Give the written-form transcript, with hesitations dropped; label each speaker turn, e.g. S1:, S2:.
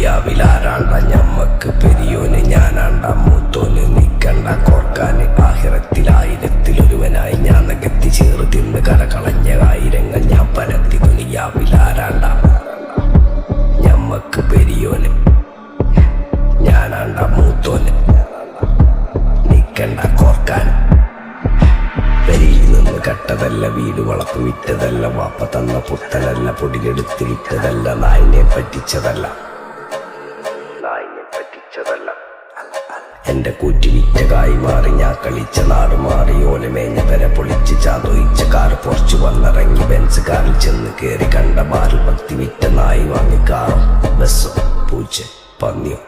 S1: ദുനിയാവിലാരാണ്ട ഞമ്മക്ക് പെരിയോന് ഞാനാണ്ട മൂത്തോന് നിക്കണ്ട കോർക്കാന് ആഹിറത്തിലായിരത്തിലൊരുവനായി ഞാൻ നകത്തി ചേറ് തിന്ന് കരകളഞ്ഞ ആയിരങ്ങൾ ഞാൻ പരത്തി ദുനിയാവിലാരാണ്ട ഞമ്മക്ക് പെരിയോന് ഞാനാണ്ട മൂത്തോന് നിക്കണ്ട കോർക്കാന് പെരിയിൽ നിന്ന് കട്ടതല്ല വീട് വളപ്പ് വിറ്റതല്ല വാപ്പ തന്ന പുത്തനല്ല പൊടിയെടുത്ത് വിറ്റതല്ല നായിനെ പറ്റിച്ചതല്ല എന്റെ കൂറ്റി വിറ്റ കായി മാറി ഞാൻ കളിച്ച നാട് മാറി ഓലമേഞ്ഞ പെര പൊളിച്ച് ചാതൊയിച്ച കാറ് പൊറച്ചു വന്നിറങ്ങി ബെൻസ് കാറിൽ ചെന്ന് കേറി കണ്ട ബാറിൽ ഭക്തി വിറ്റ നായി വാങ്ങി കാറും ബസ്സും പൂച്ച പന്നിയും